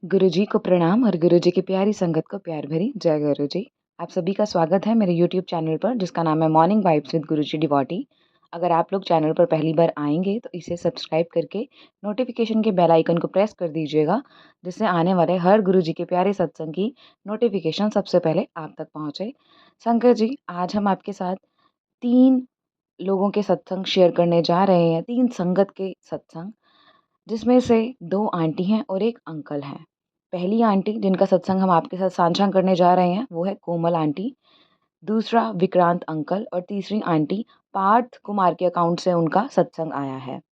गुरुजी को प्रणाम और गुरुजी की प्यारी संगत को प्यार भरी जय गुरुजी। आप सभी का स्वागत है मेरे यूट्यूब चैनल पर जिसका नाम है मॉर्निंग वाइब्स विद गुरुजी डिवॉटी। अगर आप लोग चैनल पर पहली बार आएंगे तो इसे सब्सक्राइब करके नोटिफिकेशन के बेल आइकन को प्रेस कर दीजिएगा, जिससे आने वाले हर गुरुजी के प्यारे सत्संग की नोटिफिकेशन सबसे पहले आप तक पहुँचे। शंकर जी, आज हम आपके साथ 3 लोगों के सत्संग शेयर करने जा रहे हैं, 3 संगत के सत्संग, जिसमें से 2 आंटी हैं और 1 अंकल हैं। पहली आंटी जिनका सत्संग हम आपके साथ साझा करने जा रहे हैं वो है कोमल आंटी, दूसरा विक्रांत अंकल और तीसरी आंटी पार्थ कुमार के अकाउंट से उनका सत्संग आया है।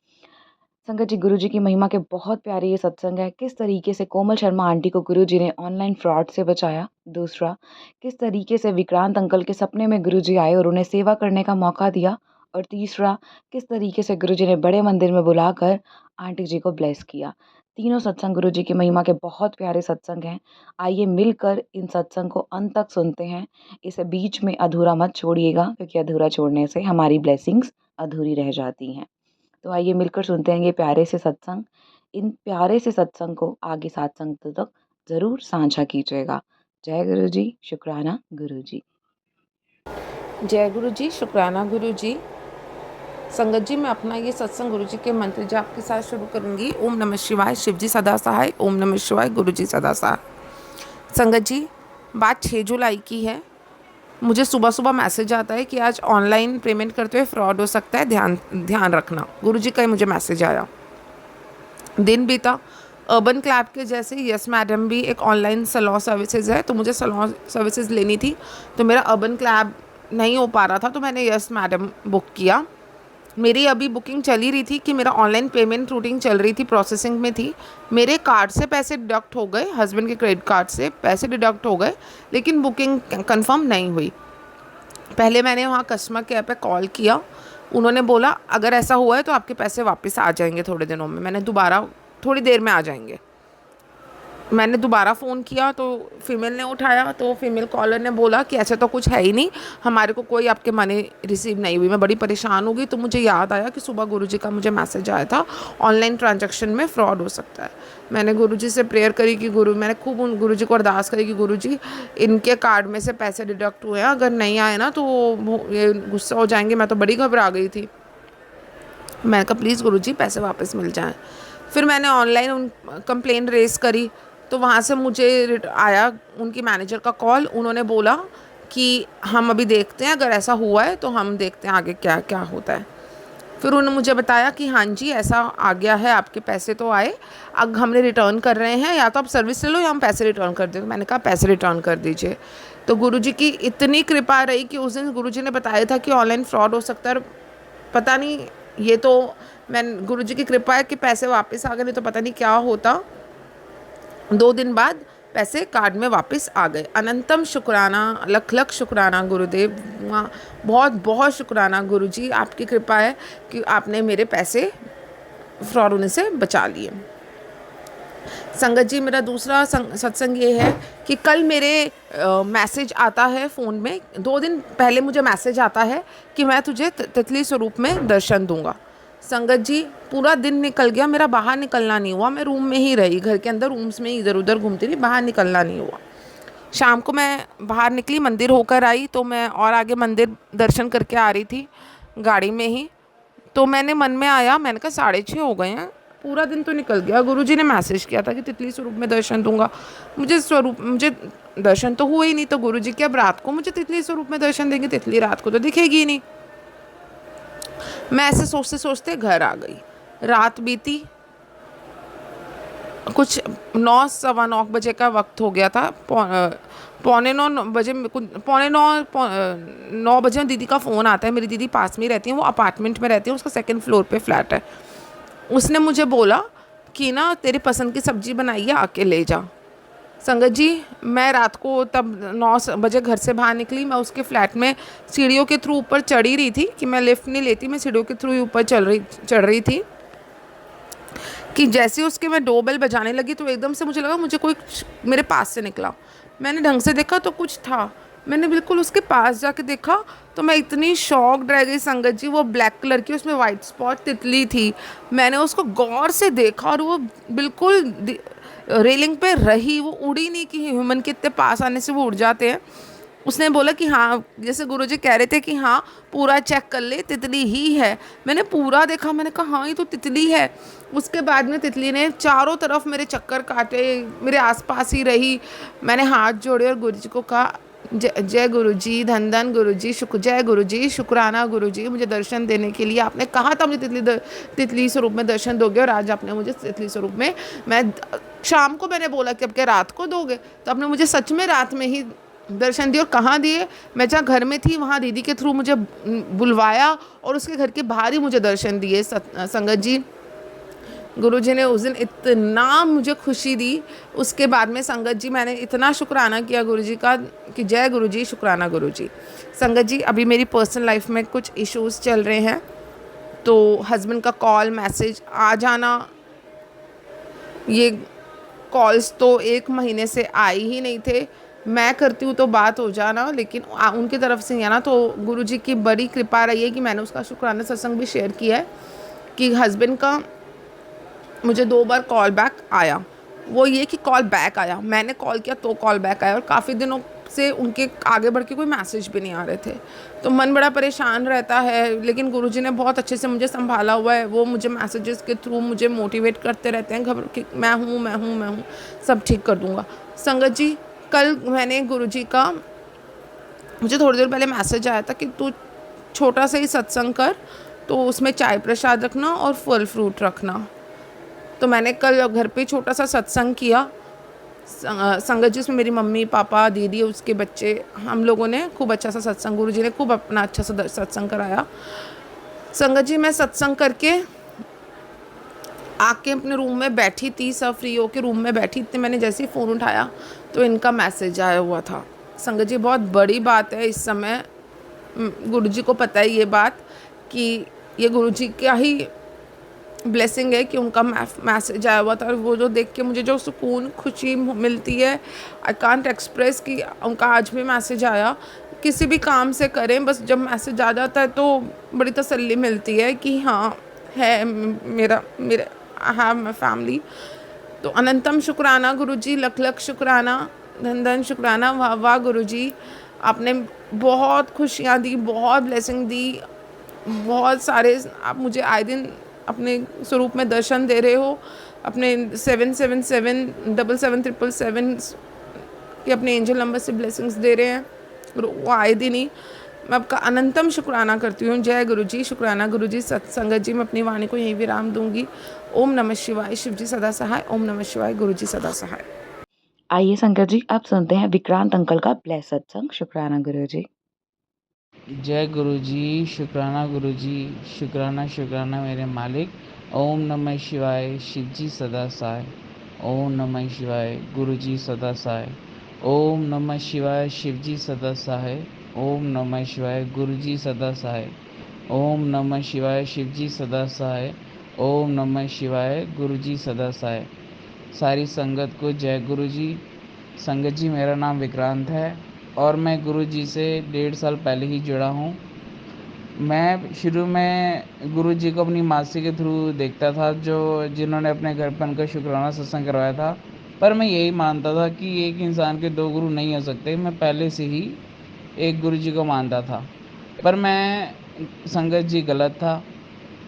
संगत जी, गुरुजी की महिमा के बहुत प्यारे ये सत्संग है। किस तरीके से कोमल शर्मा आंटी को गुरुजी ने ऑनलाइन फ्रॉड से बचाया। दूसरा, किस तरीके से विक्रांत अंकल के सपने में गुरुजी आए और उन्हें सेवा करने का मौका दिया। और तीसरा, किस तरीके से गुरुजी ने बड़े मंदिर में बुलाकर आंटी जी को ब्लेस किया। तीनों सत्संग गुरुजी की महिमा के बहुत प्यारे सत्संग हैं। आइए मिलकर इन सत्संग को अंत तक सुनते हैं। इसे बीच में अधूरा मत छोड़िएगा, क्योंकि अधूरा छोड़ने से हमारी ब्लेसिंग्स अधूरी रह जाती हैं। तो आइए मिलकर सुनते हैं ये प्यारे से सत्संग। इन प्यारे से सत्संग को आगे साथ संगतों तक ज़रूर साझा कीजिएगा। जय गुरु जी, शुक्राना गुरु जी। जय गुरु जी, शुक्राना गुरु जी। संगत जी, मैं अपना ये सत्संग गुरु जी के मंत्र जाप के साथ शुरू करूंगी। ओम नमः शिवाय, शिव जी सदा सहाय। ओम नमः शिवाय, गुरु जी सदा सहाय। संगत जी, बात 6 जुलाई की है। मुझे सुबह सुबह मैसेज आता है कि आज ऑनलाइन पेमेंट करते हुए फ्रॉड हो सकता है, ध्यान रखना। गुरु जी का ही मुझे मैसेज आया। दिन बीता। अर्बन क्लैब के जैसे यस मैडम भी एक ऑनलाइन सलॉ सर्विसेज है, तो मुझे सलॉ सर्विसेज लेनी थी, तो मेरा अर्बन क्लैब नहीं हो पा रहा था, तो मैंने यस मैडम बुक किया। मेरी अभी बुकिंग चल ही रही थी कि मेरा ऑनलाइन पेमेंट रूटीन चल रही थी, प्रोसेसिंग में थी। मेरे कार्ड से पैसे डिडक्ट हो गए, हस्बैंड के क्रेडिट कार्ड से पैसे डिडक्ट हो गए, लेकिन बुकिंग कंफर्म नहीं हुई। पहले मैंने वहाँ कस्टमर केयर पे कॉल किया। उन्होंने बोला अगर ऐसा हुआ है तो आपके पैसे वापस आ जाएंगे थोड़े दिनों में। मैंने दोबारा थोड़ी देर में आ जाएंगे। मैंने दोबारा फ़ोन किया तो फीमेल ने उठाया, तो फीमेल कॉलर ने बोला कि ऐसा तो कुछ है ही नहीं, हमारे को कोई आपके मनी रिसीव नहीं हुई। मैं बड़ी परेशान हो गई। तो मुझे याद आया कि सुबह गुरुजी का मुझे मैसेज आया था ऑनलाइन ट्रांजैक्शन में फ्रॉड हो सकता है। मैंने गुरुजी से प्रेयर करी कि मैंने खूब उन गुरुजी को अरदास करी कि गुरुजी, इनके कार्ड में से पैसे डिडक्ट हुए हैं, अगर नहीं आए ना तो ये गुस्सा हो जाएंगे। मैं तो बड़ी घबरा गई थी। मैंने कहा प्लीज़ गुरुजी पैसे वापस मिल जाएं। फिर मैंने ऑनलाइन उन कंप्लेन रेज़ करी, तो वहाँ से मुझे आया उनकी मैनेजर का कॉल। उन्होंने बोला कि हम अभी देखते हैं, अगर ऐसा हुआ है तो हम देखते हैं आगे क्या क्या होता है। फिर उन्होंने मुझे बताया कि हाँ जी ऐसा आ गया है, आपके पैसे तो आए, अब हमने रिटर्न कर रहे हैं, या तो आप सर्विस ले लो या हम पैसे रिटर्न कर दें। तो मैंने कहा पैसे रिटर्न कर दीजिए। तो गुरुजी की इतनी कृपा रही कि उस दिन गुरुजी ने बताया था कि ऑनलाइन फ्रॉड हो सकता है। पता नहीं, ये तो गुरुजी की कृपा है कि पैसे वापस आ गए, नहीं तो पता नहीं क्या होता। 2 दिन बाद पैसे कार्ड में वापस आ गए। अनंतम शुक्राना, लख लख शुक्राना गुरुदेव, बहुत बहुत शुक्राना गुरुजी, आपकी कृपा है कि आपने मेरे पैसे फ्रॉड होने से बचा लिए। संगत जी, मेरा दूसरा सत्संग ये है कि कल मेरे मैसेज आता है फ़ोन में। 2 दिन पहले मुझे मैसेज आता है कि मैं तुझे तितली स्वरूप में दर्शन दूंगा। संगत जी, पूरा दिन निकल गया, मेरा बाहर निकलना नहीं हुआ। मैं रूम में ही रही, घर के अंदर रूम्स में इधर उधर घूमती रही, बाहर निकलना नहीं हुआ। शाम को मैं बाहर निकली, मंदिर होकर आई, तो मैं और आगे मंदिर दर्शन करके आ रही थी गाड़ी में ही। तो मैंने मन में आया, मैंने कहा 6:30 हो गए हैं, पूरा दिन तो निकल गया। गुरुजी ने मैसेज किया था कि तितली स्वरूप में दर्शन दूंगा। मुझे दर्शन तो हुए ही नहीं, तो गुरुजी की अब रात को मुझे तितली स्वरूप में दर्शन देंगे? तितली रात को तो दिखेगी ही नहीं। मैं ऐसे सोचते सोचते घर आ गई। रात बीती, कुछ 9 सवा 9 बजे का वक्त हो गया था। पौने 9 बजे, 9 बजे दीदी का फ़ोन आता है। मेरी दीदी पास में ही रहती है, वो अपार्टमेंट में रहती है, उसका 2nd फ्लोर पे फ्लैट है। उसने मुझे बोला कि ना तेरी पसंद की सब्ज़ी बनाई है, आके ले जा। संगत जी, मैं रात को तब 9 बजे घर से बाहर निकली। मैं उसके फ्लैट में सीढ़ियों के थ्रू ऊपर चढ़ ही रही थी, कि मैं लिफ्ट नहीं लेती, मैं सीढ़ियों के थ्रू ही ऊपर चढ़ रही थी कि जैसे उसके मैं डोरबेल बजाने लगी तो एकदम से मुझे लगा मुझे कोई मेरे पास से निकला। मैंने ढंग से देखा तो कुछ था। मैंने बिल्कुल उसके पास जाके देखा तो मैं इतनी शॉक्ड रह गई संगत जी। वो ब्लैक कलर की, उसमें वाइट स्पॉट तितली थी। मैंने उसको गौर से देखा और वो बिल्कुल रेलिंग पे रही, वो उड़ी नहीं कि ह्यूमन के इतने पास आने से वो उड़ जाते हैं। उसने बोला कि हाँ, जैसे गुरुजी कह रहे थे कि हाँ पूरा चेक कर ले, तितली ही है। मैंने पूरा देखा, मैंने कहा हाँ ये तो तितली है। उसके बाद में तितली ने चारों तरफ मेरे चक्कर काटे, मेरे आसपास ही रही। मैंने हाथ जोड़े और गुरुजी को कहा, जय जय गुरुजी, धन धन गुरुजी, जय गुरुजी, शुक्राना गुरुजी, मुझे दर्शन देने के लिए। आपने कहा था मुझे तितली स्वरूप में दर्शन दोगे, और आज आपने मुझे तितली स्वरूप में, मैं शाम को मैंने बोला कि अब क्या रात को दोगे, तो आपने मुझे सच में रात में ही दर्शन दिए। और कहाँ दिए, मैं जहाँ घर में थी वहाँ दीदी के थ्रू मुझे बुलवाया और उसके घर के बाहर ही मुझे दर्शन दिए। संगत जी, गुरुजी ने उस दिन इतना मुझे खुशी दी। उसके बाद में संगत जी मैंने इतना शुक्राना किया गुरुजी का कि जय गुरुजी, शुक्राना गुरुजी। संगत जी, अभी मेरी पर्सनल लाइफ में कुछ इश्यूज चल रहे हैं, तो हस्बैंड का कॉल मैसेज आ जाना, ये कॉल्स तो 1 महीने से आए ही नहीं थे। मैं करती हूँ तो बात हो जाना, लेकिन उनकी तरफ से है ना, तो गुरुजी की बड़ी कृपा रही है कि मैंने उसका शुक्राना सत्संग भी शेयर किया है कि हस्बैंड का मुझे 2 बार कॉल बैक आया। वो ये कि कॉल बैक आया, मैंने कॉल किया तो कॉल बैक आया, और काफ़ी दिनों से उनके आगे बढ़ के कोई मैसेज भी नहीं आ रहे थे। तो मन बड़ा परेशान रहता है, लेकिन गुरुजी ने बहुत अच्छे से मुझे संभाला हुआ है। वो मुझे मैसेजेस के थ्रू मुझे मोटिवेट करते रहते हैं, घबर कि मैं हूँ, मैं हूँ, मैं हूँ, सब ठीक कर दूँगा। संगत जी, कल मैंने गुरुजी का, मुझे थोड़ी देर पहले मैसेज आया था कि तू छोटा सा ही सत्संग कर, तो उसमें चाय प्रसाद रखना और फल फ्रूट रखना। तो मैंने कल घर पे छोटा सा सत्संग किया। संगत जी, उसमें मेरी मम्मी पापा दीदी उसके बच्चे, हम लोगों ने खूब अच्छा सा सत्संग, गुरुजी ने खूब अपना अच्छा सा सत्संग कराया। संगत जी, मैं सत्संग करके आके अपने रूम में बैठी थी, सब फ्री होके रूम में बैठी थी, मैंने जैसे ही फ़ोन उठाया तो इनका मैसेज आया हुआ था। संगत जी, बहुत बड़ी बात है इस समय, गुरुजी को पता है ये बात कि ये गुरुजी का ही ब्लेसिंग है कि उनका मैसेज आया हुआ था। और वो जो देख के मुझे जो सुकून खुशी मिलती है, आई कांट एक्सप्रेस, कि उनका आज भी मैसेज आया। किसी भी काम से करें, बस जब मैसेज आ जाता है तो बड़ी तसल्ली मिलती है कि हाँ है मेरा मेरा आई हैव माई फैमिली। तो अनंतम शुक्राना गुरुजी, लख लख शुक्राना, धन धन शुक्राना, वाह वाह गुरुजी, आपने बहुत खुशियाँ दी, बहुत ब्लेसिंग दी, बहुत सारे आप मुझे आए दिन अपने स्वरूप में दर्शन दे रहे हो। अपने 77777777 के अपने एंजल नंबर से ब्लेसिंग्स दे रहे हैं, वो आए दिन ही। मैं आपका अनंतम शुक्राना करती हूँ। जय गुरुजी, शुक्राना गुरुजी। सत्संगत जी, मैं अपनी वाणी को यहीं विराम दूंगी। ओम नमः शिवाय, शिव जी सदा सहाय। ओम नमः शिवाय, गुरुजी सदा सहाय। आइए संकट जी, अब सुनते हैं विक्रांत अंकल का ब्लेस सत्संग। शुक्राना गुरुजी। जय गुरुजी, शुक्राना गुरुजी, शुक्राना शुक्राना मेरे मालिक। ओम नमः शिवाय, शिवजी सदा साय। ओम नमः शिवाय, गुरुजी सदा साय। ओम नमः शिवाय, शिवजी सदा सहाय। ओम नमः शिवाय, गुरुजी सदा सहाय। ओम नमः शिवाय, शिवजी सदा सहाय। ओम नमः शिवाय, गुरुजी सदा सहाय। सारी संगत को जय गुरुजी। संगत जी, मेरा नाम विक्रांत है और मैं गुरुजी से 1.5 साल पहले ही जुड़ा हूँ। मैं शुरू में गुरुजी को अपनी मासी के थ्रू देखता था, जिन्होंने अपने घर पर उनका शुक्राना सत्संग करवाया था। पर मैं यही मानता था कि एक इंसान के 2 गुरु नहीं हो सकते। मैं पहले से ही एक गुरुजी को मानता था, पर मैं संगत जी गलत था,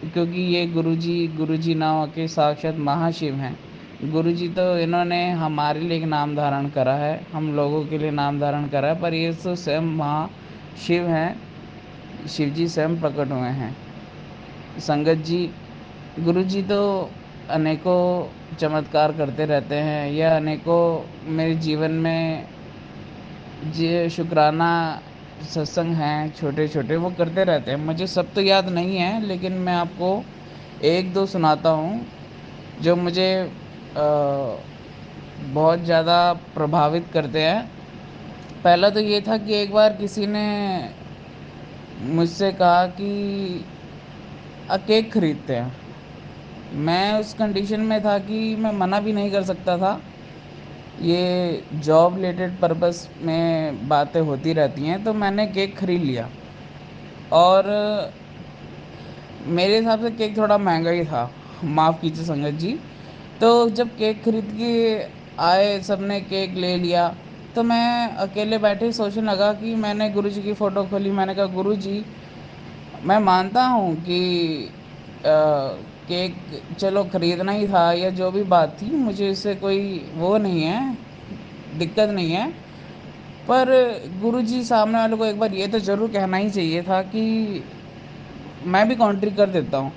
क्योंकि ये गुरुजी ना हो के साक्षात महाशिव हैं। गुरुजी तो इन्होंने हमारे लिए एक नाम धारण करा है, हम लोगों के लिए नाम धारण करा है, पर ये तो स्वयं महाशिव हैं। शिव जी स्वयं प्रकट हुए हैं। संगत जी, गुरुजी तो अनेकों चमत्कार करते रहते हैं, यह अनेकों मेरे जीवन में जो शुक्राना सत्संग हैं छोटे छोटे, वो करते रहते हैं। मुझे सब तो याद नहीं है, लेकिन मैं आपको 1-2 सुनाता हूँ जो मुझे बहुत ज़्यादा प्रभावित करते हैं। पहला तो ये था कि एक बार किसी ने मुझसे कहा कि केक खरीदते हैं। मैं उस कंडीशन में था कि मैं मना भी नहीं कर सकता था। ये जॉब रिलेटेड पर्पस में बातें होती रहती हैं, तो मैंने केक खरीद लिया। और मेरे हिसाब से केक थोड़ा महंगा ही था, माफ़ कीजिए संगत जी। तो जब केक खरीद के आए, सबने केक ले लिया, तो मैं अकेले बैठे सोचने लगा कि मैंने गुरुजी की फ़ोटो खोली। मैंने कहा, गुरुजी, मैं मानता हूँ कि केक चलो खरीदना ही था या जो भी बात थी, मुझे इससे कोई वो नहीं है, दिक्कत नहीं है। पर गुरुजी सामने वाले को एक बार ये तो ज़रूर कहना ही चाहिए था कि मैं भी कॉन्ट्री कर देता हूँ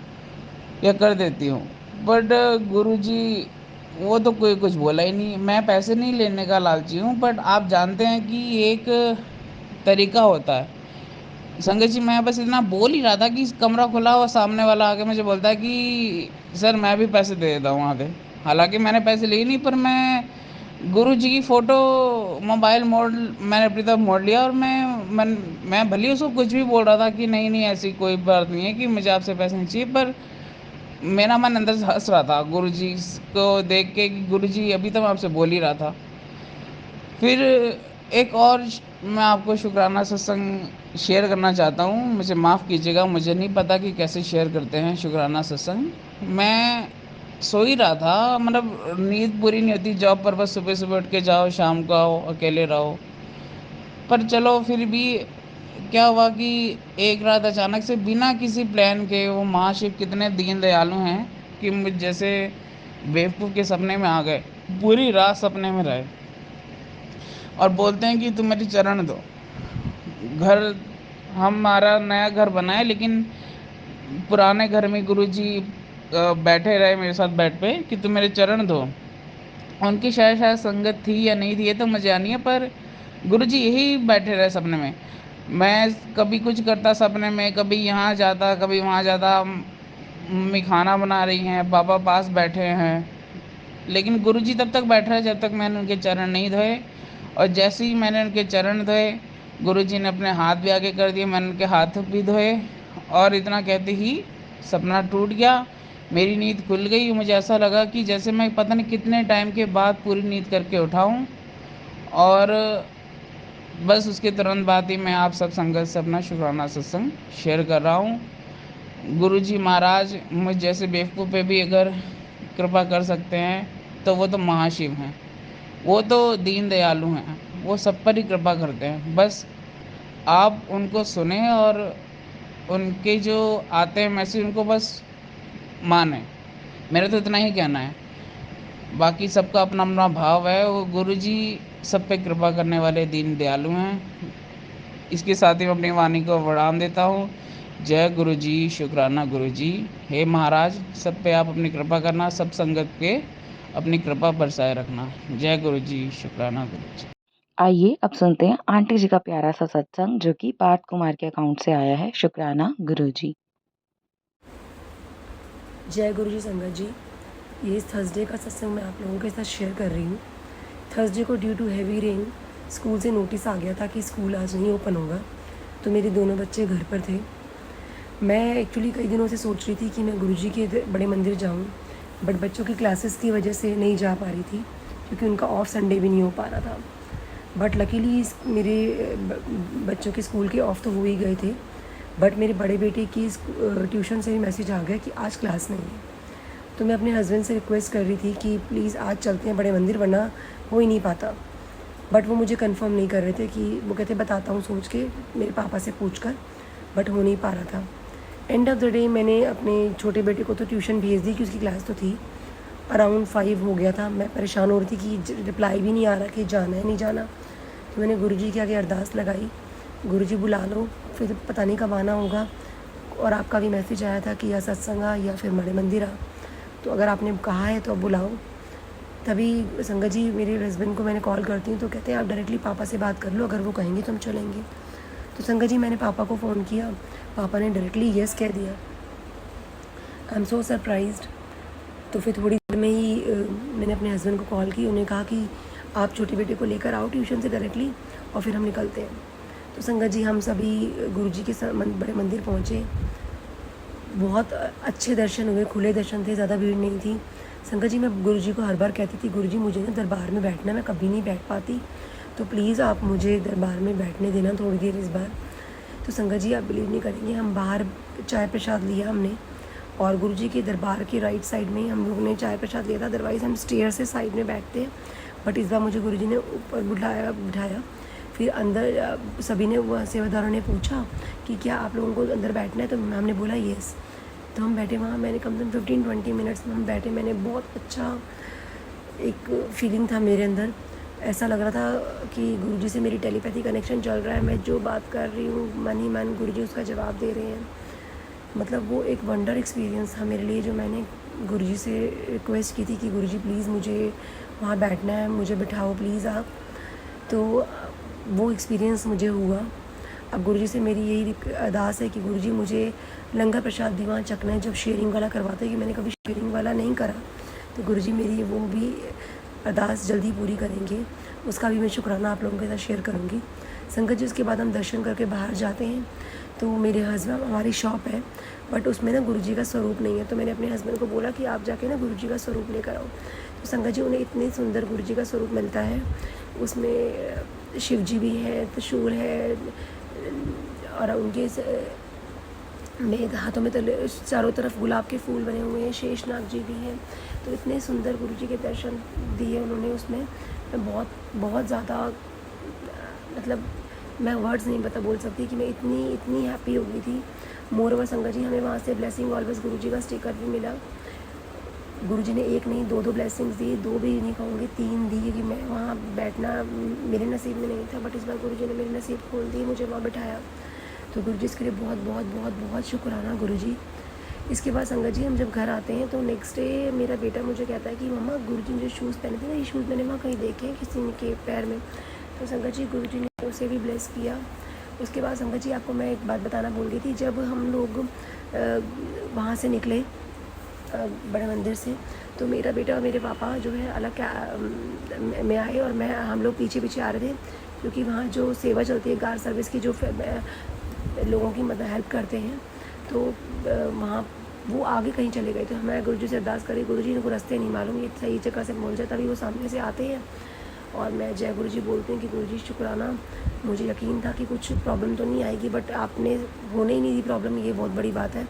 या कर देती हूँ। बट गुरुजी वो तो कोई कुछ बोला ही नहीं। मैं पैसे नहीं लेने का लालची हूँ, बट आप जानते हैं कि एक तरीका होता है। संगत जी, मैं बस इतना बोल ही रहा था कि कमरा खुला और सामने वाला आके मुझे बोलता है कि सर मैं भी पैसे दे देता हूँ आधे। हालाँकि मैंने पैसे लिए नहीं, पर मैं गुरुजी की फ़ोटो मोबाइल मैंने अपनी तरफ मोड़ लिया, और मैं भले ही उसको कुछ भी बोल रहा था कि नहीं ऐसी कोई बात नहीं है कि मुझे आपसे पैसे नहीं चाहिए, पर मेरा मन अंदर से हँस रहा था गुरुजी को देख के कि गुरुजी अभी तो मैं आपसे बोल ही रहा था। फिर एक और मैं आपको शुक्राना सत्संग शेयर करना चाहता हूँ। मुझे माफ़ कीजिएगा, मुझे नहीं पता कि कैसे शेयर करते हैं शुक्राना सत्संग। मैं सो ही रहा था, मतलब नींद पूरी नहीं होती जॉब पर, बस सुबह-सुबह उठ के जाओ, शाम को आओ, अकेले रहो। पर चलो फिर भी क्या हुआ कि एक रात अचानक से बिना किसी प्लान के वो महाशिव कितने दीन दयालु हैं कि मुझ जैसे बेवकूफ़ के सपने में आ गए। पूरी रात सपने में रहे और बोलते हैं कि तुम मेरी चरण दो। घर हमारा नया घर बना है, लेकिन पुराने घर में गुरुजी बैठे रहे मेरे साथ बेड पे कि तुम मेरे चरण दो। उनकी शायद संगत थी या नहीं थी, ये तो मुझे नहीं है, पर गुरुजी यही बैठे रहे सपने में। मैं कभी कुछ करता सपने में, कभी यहाँ जाता, कभी वहाँ जाता। मम्मी खाना बना रही हैं, पापा पास बैठे हैं, लेकिन गुरुजी तब तक बैठ रहे जब तक मैंने उनके चरण नहीं धोए। और जैसे ही मैंने उनके चरण धोए, गुरुजी ने अपने हाथ भी आगे कर दिए, मैंने उनके हाथ भी धोए, और इतना कहते ही सपना टूट गया। मेरी नींद खुल गई। मुझे ऐसा लगा कि जैसे मैं पता नहीं कितने टाइम के बाद पूरी नींद करके उठा हूँ। और बस उसके तुरंत बाद ही मैं आप सब संगत से अपना शुक्राना सत्संग शेयर कर रहा हूँ। गुरुजी महाराज मुझ जैसे बेवकूफ़ पे भी अगर कृपा कर सकते हैं तो वो तो महाशिव हैं। वो तो दीन दयालु हैं, वो सब पर ही कृपा करते हैं। बस आप उनको सुने और उनके जो आते हैं मैसेज उनको बस मानें। मेरा तो इतना ही कहना है। बाकी सबका अपना अपना भाव है। वो गुरुजी सब पे कृपा करने वाले दीन दयालु हैं। इसके साथ ही मैं अपनी वाणी को बढ़ाम देता हूँ। जय गुरु जी, शुक्राना गुरु जी। हे महाराज, सब पे आप अपनी कृपा करना, सब संगत पे अपनी कृपा बरसाए रखना। जय गुरु जी, शुक्राना गुरु जी। आइए अब सुनते हैं आंटी जी का प्यारा सा सत्संग जो कि पार्थ कुमार के अकाउंट से आया है। शुक्राना गुरुजी। जय गुरु जी संगत जी, ये थर्सडे का सत्संग मैं आप लोगों के साथ शेयर कर रही हूँ। थर्सडे को due to heavy rain school से नोटिस आ गया था कि स्कूल आज नहीं ओपन होगा, तो मेरे दोनों बच्चे घर पर थे। मैं एक्चुअली कई दिनों से सोच रही थी कि मैं गुरुजी के बड़े मंदिर जाऊँ, बट बच्चों की क्लासेस की वजह से नहीं जा पा रही थी क्योंकि उनका ऑफ संडे भी नहीं हो पा रहा था। बट लकीली मेरे बच्चों के स्कूल के ऑफ तो हो ही गए थे, बट मेरे बड़े बेटे की ट्यूशन से भी मैसेज आ गया कि आज क्लास नहीं है। तो मैं अपने हस्बैंड से रिक्वेस्ट कर रही थी कि प्लीज़ आज चलते हैं बड़े मंदिर, वरना हो ही नहीं पाता। बट वो मुझे कंफर्म नहीं कर रहे थे कि वो कहते बताता हूँ सोच के, मेरे पापा से पूछ कर, बट हो नहीं पा रहा था। एंड ऑफ द डे मैंने अपने छोटे बेटे को तो ट्यूशन भेज दी कि उसकी क्लास तो थी। अराउंड 5 हो गया था। मैं परेशान हो रही थी कि रिप्लाई भी नहीं आ रहा कि जाना है नहीं जाना। तो मैंने गुरुजी के आगे अरदास लगाई, गुरुजी बुला लो, फिर पता नहीं कब आना होगा। और आपका भी मैसेज आया था कि या सत्संग आ या फिर बड़े मंदिर आ, तो अगर आपने कहा है तो अब बुलाओ। तभी संगत जी मेरे हस्बैंड को मैंने कॉल करती हूँ तो कहते हैं आप डायरेक्टली पापा से बात कर लो, अगर वो कहेंगे तो हम चलेंगे। तो संगत जी मैंने पापा को फ़ोन किया, पापा ने डायरेक्टली येस कह दिया। I am so surprised. तो फिर थोड़ी देर में ही मैंने अपने हस्बैंड को कॉल की, उन्होंने कहा कि आप छोटे बेटे को लेकर आओ ट्यूशन से डायरेक्टली और फिर हम निकलते हैं। तो संगत जी हम सभी गुरुजी के बड़े मंदिर पहुँचे। बहुत अच्छे दर्शन हुए, खुले दर्शन थे, ज़्यादा भीड़ नहीं थी। संगत जी मैं गुरुजी को हर बार कहती थी गुरुजी मुझे ना दरबार में बैठना, मैं कभी नहीं बैठ पाती, तो प्लीज़ आप मुझे दरबार में बैठने देना थोड़ी देर इस बार। तो संगत जी आप बिलीव नहीं करेंगे, हम बाहर चाय प्रसाद लिया हमने और गुरुजी के दरबार के राइट साइड में ही हम लोगों ने चाय प्रसाद लिया था। अदरवाइज़ हम स्टेयर से साइड में बैठते हैं, बट इस बार मुझे गुरुजी ने ऊपर बिठाया। फिर अंदर सभी ने, वो सेवादारों ने पूछा कि क्या आप लोगों को अंदर बैठना है, तो हमने बोला येस। तो हम बैठे वहाँ, मैंने कम से कम 15-20 मिनट्स में हम बैठे। मैंने बहुत अच्छा एक फीलिंग था मेरे अंदर, ऐसा लग रहा था कि गुरुजी से मेरी टेलीपैथी कनेक्शन चल रहा है। मैं जो बात कर रही हूँ मन ही मन गुरुजी उसका जवाब दे रहे हैं। मतलब वो एक वंडर एक्सपीरियंस था मेरे लिए, जो मैंने गुरुजी से रिक्वेस्ट की थी कि गुरुजी प्लीज़ मुझे वहाँ बैठना है, मुझे बिठाओ प्लीज़ आप। तो वो एक्सपीरियंस मुझे हुआ। अब गुरुजी से मेरी यही अरदास है कि गुरुजी मुझे लंगर प्रसाद भी वहाँ चखना है जब शेयरिंग वाला करवाते हैं, कि मैंने कभी शेयरिंग वाला नहीं करा। तो गुरुजी मेरी वो भी अरदास जल्दी पूरी करेंगे, उसका भी मैं शुक्राना आप लोगों के साथ शेयर करूँगी। संगत जी, उसके बाद हम दर्शन करके बाहर जाते हैं। तो मेरे हस्बैंड, हमारी शॉप है बट उसमें ना गुरुजी का स्वरूप नहीं है। तो मैंने अपने हस्बैंड को बोला कि आप जाके ना गुरुजी का स्वरूप लेकर आओ। तो संगत जी, उन्हें इतनी सुंदर गुरुजी का स्वरूप मिलता है। उसमें शिव जी भी हैं, त्रिशूल है, और उनके मेरे हाथों में तो चारों तरफ गुलाब के फूल बने हुए हैं। शेषनाग जी भी हैं। तो इतने सुंदर गुरुजी के दर्शन दिए उन्होंने उसमें। मैं बहुत बहुत ज़्यादा, मतलब मैं वर्ड्स नहीं बोल सकती कि मैं इतनी हैप्पी हो गई थी। मोरवा संगत जी, हमें वहाँ से ब्लेसिंग ऑलवेज गुरुजी का स्टिकर भी मिला। गुरुजी ने एक नहीं, दो ब्लेसिंग्स दी, दो भी नहीं कहूँगी, 3 दी, क्योंकि मैं वहाँ बैठना मेरे नसीब में नहीं था। बट इस बार गुरुजी ने मेरे नसीब खोल दी, मुझे वहाँ बिठाया। तो गुरुजी इसके लिए बहुत बहुत बहुत बहुत शुक्राना गुरुजी। इसके बाद संगत जी, हम जब घर आते हैं तो नेक्स्ट डे मेरा बेटा मुझे कहता है कि मम्मा गुरुजी मुझे शूज़ पहने थे ना, ये शूज़ मैंने वहाँ कहीं देखे हैं किसी के पैर में। तो संगत जी, गुरुजी ने उसे भी ब्लेस किया। उसके बाद संगत जी, आपको मैं एक बात बताना भूल गई थी। जब हम लोग वहाँ से निकले बड़े मंदिर से, तो मेरा बेटा और मेरे पापा जो है अलग में आए, और हम लोग पीछे पीछे आ रहे थे, क्योंकि वहाँ जो सेवा चलती है कार सर्विस की, जो लोगों की मदद हेल्प करते हैं, तो वहाँ वो आगे कहीं चले गए। तो मैं गुरुजी से अरदास करी, गुरुजी इनको रास्ते नहीं मालूम, ये सही जगह से बोल जाए। तभी वो सामने से आते हैं और मैं जय गुरुजी बोलती हूँ कि गुरुजी शुक्राना, मुझे यकीन था कि कुछ प्रॉब्लम तो नहीं आएगी, बट आपने होने ही नहीं दी प्रॉब्लम, ये बहुत बड़ी बात है।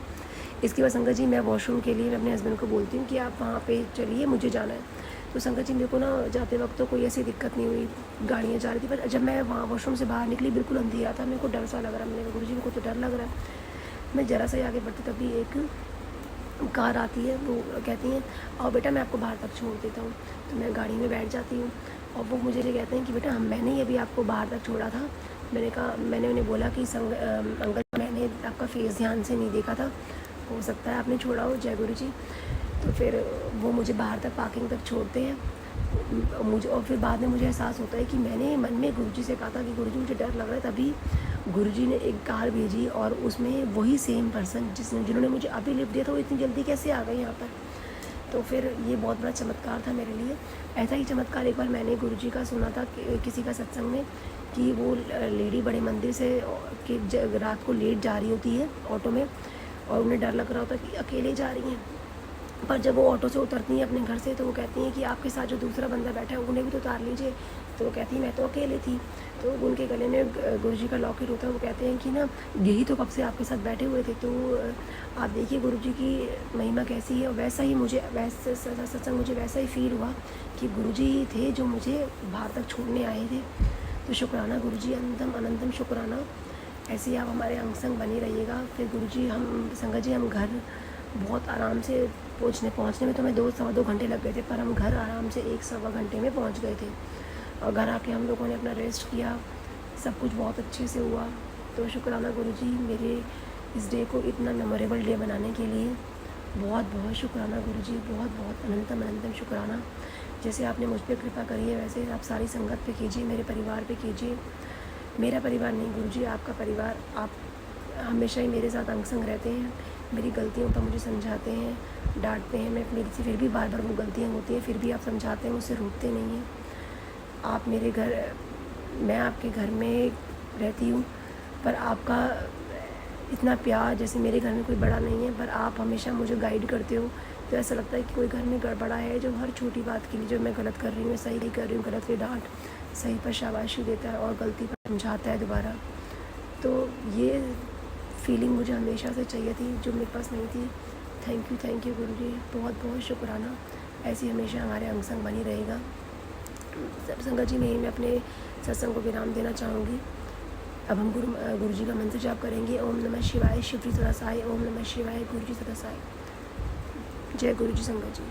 इसके बाद संगत जी, मैं वॉशरूम के लिए मैं अपने हस्बैंड को बोलती हूँ कि आप वहाँ पे चलिए, मुझे जाना है। तो संगत जी, मेरे को ना जाते वक्त तो कोई ऐसी दिक्कत नहीं हुई, गाड़ियाँ जा रही थी। पर जब मैं वहाँ वॉशरूम से बाहर निकली, बिल्कुल अंधेरा था, मेरे को डर सा लग रहा। मैंने कहा गुरुजी, मेरे को तो डर लग रहा है। मैं ज़रा सा ही आगे बढ़ती, तभी एक कार आती है। वो कहती हैं, और बेटा मैं आपको बाहर तक छोड़ देता हूँ। तो मैं गाड़ी में बैठ जाती हूँ, और वो मुझे ये कहते हैं कि बेटा मैंने ही अभी आपको बाहर तक छोड़ा था। मैंने उन्हें बोला कि अंकल, मैंने आपका फेस ध्यान से नहीं देखा था, हो सकता है आपने छोड़ा हो, जय गुरु जी। तो फिर वो मुझे बाहर तक पार्किंग तक छोड़ते हैं मुझे, और फिर बाद में मुझे एहसास होता है कि मैंने मन में गुरुजी से कहा था कि गुरुजी मुझे डर लग रहा है। तभी गुरुजी ने एक कार भेजी, और उसमें वही सेम पर्सन जिन्होंने मुझे अभी लिफ्ट दिया था, वो इतनी जल्दी कैसे आ गए यहाँ पर। तो फिर ये बहुत बड़ा चमत्कार था मेरे लिए। ऐसा ही चमत्कार एक बार मैंने गुरुजी का सुना था किसी का सत्संग में, कि वो लेडी बड़े मंदिर से कि रात को लेट जा रही होती है ऑटो में, और उन्हें डर लग रहा होता है कि अकेले जा रही हैं। पर जब वो ऑटो से उतरती हैं अपने घर से, तो वो कहती हैं कि आपके साथ जो दूसरा बंदा बैठा है उन्हें भी तो उतार लीजिए। तो वो कहती हैं मैं तो अकेले थी। तो उनके गले में गुरुजी का लॉकेट होता है। वो कहते हैं कि ना, यही तो कब से आपके साथ बैठे हुए थे। तो आप देखिए गुरुजी की महिमा कैसी है। वैसा ही मुझे, वैसे सत्संग मुझे वैसा ही फील हुआ कि गुरुजी थे जो मुझे बाहर तक छोड़ने आए थे। तो शुक्राना गुरुजी, अनंतम अनंतम शुक्राना। ऐसे ही आप हमारे अंग संग बने रहिएगा। फिर गुरुजी, हम संगत जी, हम घर बहुत आराम से पहुंचने में तो हमें 2-2.25 घंटे लग गए थे, पर हम घर आराम से 1-1.25 घंटे में पहुंच गए थे। और घर आके हम लोगों ने अपना रेस्ट किया, सब कुछ बहुत अच्छे से हुआ। तो शुक्राना गुरुजी, मेरे इस डे को इतना मेमोरेबल डे बनाने के लिए बहुत बहुत शुक्राना गुरुजी, बहुत बहुत अनंतम अनंतम शुक्राना। जैसे आपने मुझ पर कृपा करी है, वैसे आप सारी संगत पे कीजिए, मेरे परिवार पे कीजिए। मेरा परिवार नहीं गुरुजी, आपका परिवार। आप हमेशा ही मेरे साथ अंग संग रहते हैं, मेरी गलतियों पर मुझे समझाते हैं, डांटते हैं। मैं मेरी से फिर भी बार बार वो गलतियाँ होती हैं, फिर भी आप समझाते हैं, मुझसे रोकते नहीं हैं। आप मेरे घर, मैं आपके घर में रहती हूँ, पर आपका इतना प्यार, जैसे मेरे घर में कोई बड़ा नहीं है, पर आप हमेशा मुझे गाइड करते हो। तो ऐसा लगता है कि कोई घर में बड़ा है जो हर छोटी बात के लिए, जो मैं गलत कर रही हूँ, सही नहीं कर रही हूँ, गलत पे डांट, सही पर शाबाशी देता है, और गलती पर समझाता है दोबारा। तो ये फीलिंग मुझे हमेशा से चाहिए थी, जो मेरे पास नहीं थी। थैंक यू गुरु जी, बहुत बहुत शुक्राना। ऐसे हमेशा हमारे अंग संग बनी रहेगा। संगत जी, मैं अपने सत्संग को विराम देना चाहूँगी। अब हम गुरु जी का मंत्र जाप करेंगे। ओम नमः शिवाय, शिव जी सदा सहाय। ओम नमः शिवाय, गुरु जी सदा सहाय। जय गुरु जी संगत जी।